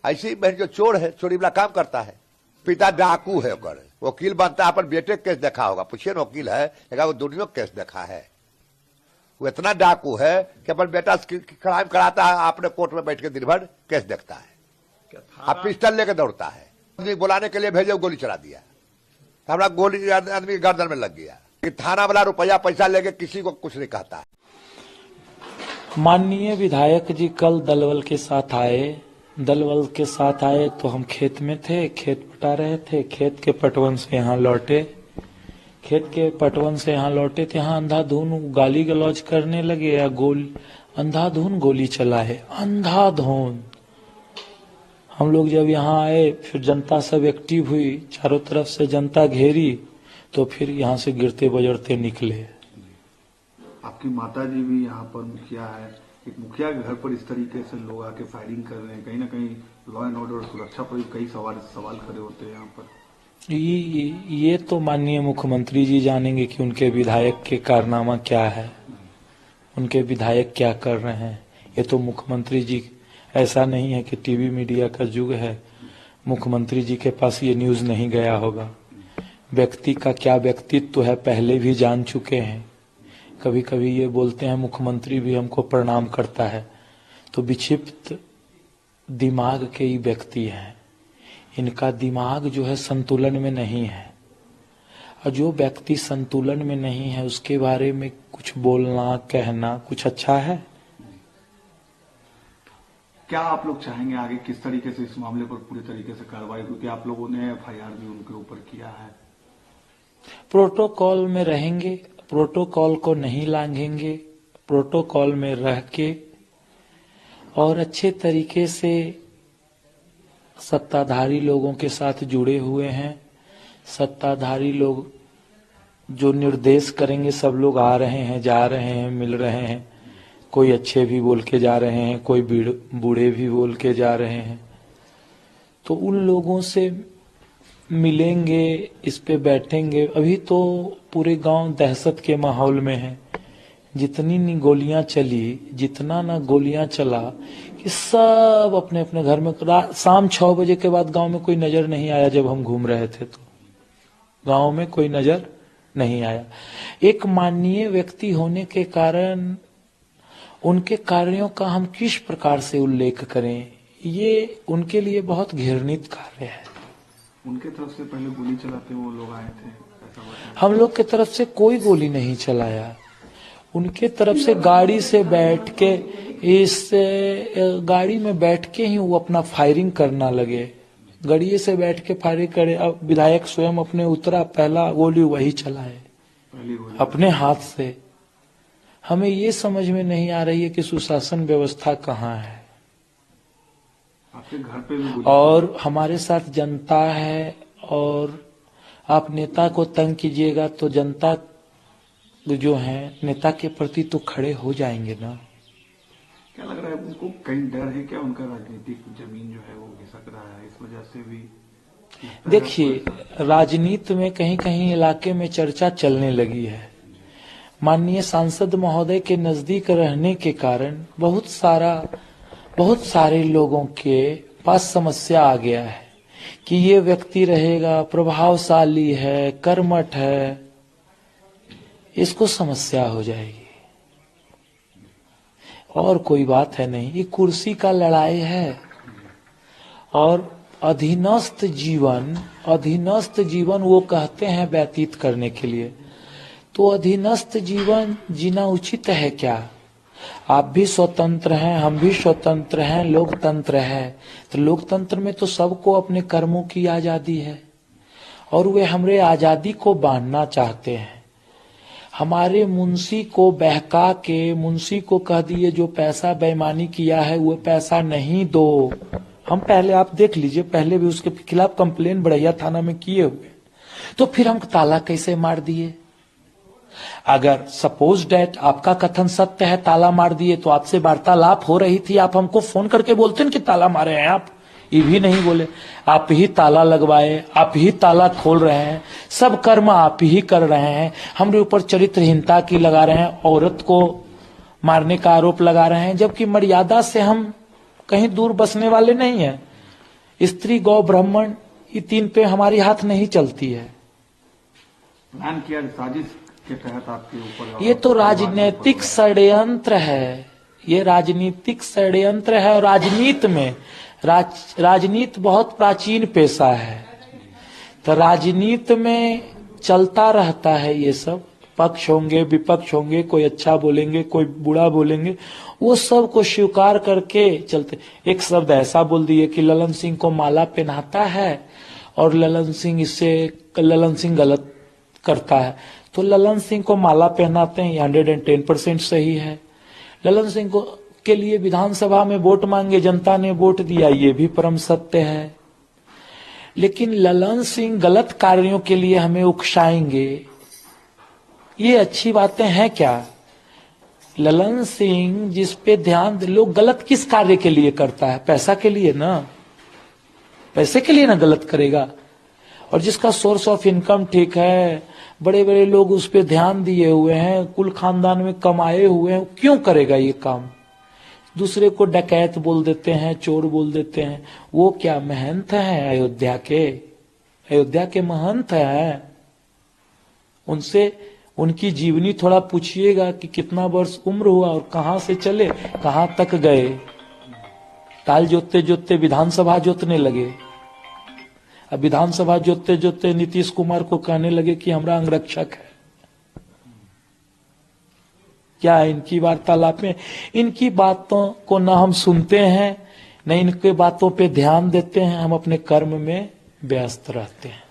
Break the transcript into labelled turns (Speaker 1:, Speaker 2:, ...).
Speaker 1: ऐसी बहन जो चोर है, चोरी वाला काम करता है, पिता डाकू है, वकील बनता है, अपन बेटे केस देखा होगा, पूछिए ना वकील है, वो दुनिया केस देखा है। वो इतना डाकू है कि अपन बेटा क्राइम कराता है, आपने कोर्ट में बैठ के दिन भर केस देखता है, अब पिस्टल लेके दौड़ता है, बुलाने के लिए भेजे, गोली चला दिया, हमारा गोली आदमी गर्दन में लग गया। कि थाना वाला रुपया पैसा लेके किसी को कुछ नहीं कहता।
Speaker 2: माननीय विधायक जी कल दलवल के साथ आए। दलवल के साथ आए तो हम खेत में थे, खेत पटा रहे थे, खेत के पटवन से यहाँ लौटे, खेत के पटवन से यहाँ लौटे थे, यहाँ अंधाधुन गाली गलौज करने लगे, या अंधाधुन गोली चलाए, अंधाधुन। हम लोग जब यहाँ आए, फिर जनता सब एक्टिव हुई, चारों तरफ से जनता घेरी, तो फिर यहाँ से गिरते बजरते निकले।
Speaker 3: आपकी माता जी भी यहाँ पर मुखिया है, एक मुखिया के घर पर इस तरीके से लोग आके फायरिंग कर रहे हैं, कहीं ना कहीं लॉ एंड ऑर्डर सुरक्षा पर कई सवाल खड़े होते हैं यहाँ पर।
Speaker 2: ये तो माननीय मुख्यमंत्री जी जानेंगे कि उनके विधायक के कारनामा क्या है, उनके विधायक क्या कर रहे हैं। ये तो मुख्यमंत्री जी, ऐसा नहीं है कि टीवी मीडिया का युग है, मुख्यमंत्री जी के पास ये न्यूज नहीं गया होगा। व्यक्ति का क्या व्यक्तित्व है पहले भी जान चुके हैं। कभी कभी ये बोलते हैं मुख्यमंत्री भी हमको प्रणाम करता है, तो विक्षिप्त दिमाग के ही व्यक्ति हैं, इनका दिमाग जो है संतुलन में नहीं है, और जो व्यक्ति संतुलन में नहीं है उसके बारे में कुछ बोलना कहना कुछ अच्छा है?
Speaker 3: क्या आप लोग चाहेंगे आगे किस तरीके से इस मामले पर पूरी तरीके से कार्रवाई, क्योंकि आप लोगों ने FIR भी उनके ऊपर किया है?
Speaker 2: प्रोटोकॉल में रहेंगे, प्रोटोकॉल को नहीं लांघेंगे, प्रोटोकॉल में रह के और अच्छे तरीके से सत्ताधारी लोगों के साथ जुड़े हुए हैं। सत्ताधारी लोग जो निर्देश करेंगे, सब लोग आ रहे हैं, जा रहे हैं, मिल रहे हैं, कोई अच्छे भी बोल के जा रहे हैं, कोई बूढ़े भी बोल के जा रहे हैं। तो उन लोगों से मिलेंगे, इस पे बैठेंगे। अभी तो पूरे गांव दहशत के माहौल में है। जितनी नी गोलियां चली, जितना ना गोलियां चला कि सब अपने अपने घर में। शाम 6 बजे के बाद गांव में कोई नजर नहीं आया। जब हम घूम रहे थे तो गांव में कोई नजर नहीं आया। एक माननीय व्यक्ति होने के कारण उनके कार्यों का हम किस प्रकार से उल्लेख करें, ये उनके लिए बहुत घृणित कार्य है।
Speaker 3: उनके तरफ से पहले गोली चलाते वो लोग आए थे,
Speaker 2: हम लोग के तरफ से कोई गोली नहीं चलाया। उनके तरफ से गाड़ी से बैठ के, इस गाड़ी में बैठ के ही वो अपना फायरिंग करना लगे। गाड़ी से बैठ के फायरिंग करे। अब विधायक स्वयं अपने उतरा, पहला गोली वही चलाए अपने हाथ से। हमें ये समझ में नहीं आ रही है कि सुशासन व्यवस्था कहाँ है।
Speaker 3: आपके घर पे भी
Speaker 2: और हमारे साथ जनता है, और आप नेता को तंग कीजिएगा तो जनता जो है नेता के प्रति तो खड़े हो जाएंगे ना।
Speaker 3: क्या लग रहा है उनको, कहीं डर है क्या उनका राजनीतिक जमीन जो है वो घिसक रहा है, इस वजह से भी?
Speaker 2: देखिए, राजनीति में कहीं कहीं इलाके में चर्चा चलने लगी है। माननीय सांसद महोदय के नजदीक रहने के कारण बहुत सारे लोगों के पास समस्या आ गया है कि ये व्यक्ति रहेगा, प्रभावशाली है, कर्मठ है, इसको समस्या हो जाएगी। और कोई बात है नहीं, ये कुर्सी का लड़ाई है। और अधीनस्थ जीवन वो कहते हैं व्यतीत करने के लिए, तो अधीनस्थ जीवन जीना उचित है क्या? आप भी स्वतंत्र हैं, हम भी स्वतंत्र हैं, लोकतंत्र है। तो लोकतंत्र में तो सबको अपने कर्मों की आजादी है, और वे हमारे आजादी को बांधना चाहते हैं। हमारे मुंशी को बहका के, मुंशी को कह दिए जो पैसा बेईमानी किया है वो पैसा नहीं दो। हम पहले, आप देख लीजिए, पहले भी उसके खिलाफ कंप्लेन बड़ैया थाना में किए हुए, तो फिर हम ताला कैसे मार दिए? अगर सपोज डेट आपका कथन सत्य है, ताला मार दिए, तो आपसे वार्तालाप हो रही थी, आप हमको फोन करके बोलते हैं कि ताला मारे हैं आप। ये भी नहीं बोले, आप ही ताला लगवाए, आप ही ताला खोल रहे हैं, सब कर्म आप ही कर रहे हैं। हमारे ऊपर चरित्रहीनता की लगा रहे हैं, औरत को मारने का आरोप लगा रहे हैं, जबकि मर्यादा से हम कहीं दूर बसने वाले नहीं हैं। स्त्री गौ ब्राह्मण ये 3 पे हमारी हाथ नहीं चलती है।
Speaker 3: प्लान किया साजिश के तहत आपके ऊपर,
Speaker 2: ये तो राजनीतिक षड्यंत्र है, ये राजनीतिक षड्यंत्र है। और राजनीति में राजनीति बहुत प्राचीन पेशा है, तो राजनीति में चलता रहता है ये सब। पक्ष होंगे, विपक्ष होंगे, कोई अच्छा बोलेंगे, कोई बुरा बोलेंगे, वो सब को स्वीकार करके चलते। एक शब्द ऐसा बोल दिए कि ललन सिंह को माला पहनाता है और ललन सिंह गलत करता है, तो ललन सिंह को माला पहनाते हैं, 110% सही है। ललन सिंह को के लिए विधानसभा में वोट मांगे, जनता ने वोट दिया, ये भी परम सत्य है। लेकिन ललन सिंह गलत कार्यों के लिए हमें उकसाएंगे, ये अच्छी बातें हैं क्या? ललन सिंह जिस पे ध्यान लोग गलत किस कार्य के लिए करता है? पैसा के लिए ना, पैसे के लिए ना गलत करेगा। और जिसका सोर्स ऑफ इनकम ठीक है, बड़े बड़े लोग उस पे ध्यान दिए हुए हैं, कुल खानदान में कमाए हुए हैं, क्यों करेगा ये काम? दूसरे को डकैत बोल देते हैं, चोर बोल देते हैं। वो क्या महंत हैं अयोध्या के महंत हैं। उनसे उनकी जीवनी थोड़ा पूछिएगा कि कितना वर्ष उम्र हुआ और कहां से चले, कहां तक गए। ताल जोतते जोतते विधानसभा जोतने लगे। अब विधानसभा जोतते जोतते नीतीश कुमार को कहने लगे कि हमारा अंगरक्षक है। क्या इनकी वार्तालाप में, इनकी बातों को न हम सुनते हैं, न इनके बातों पे ध्यान देते हैं, हम अपने कर्म में व्यस्त रहते हैं।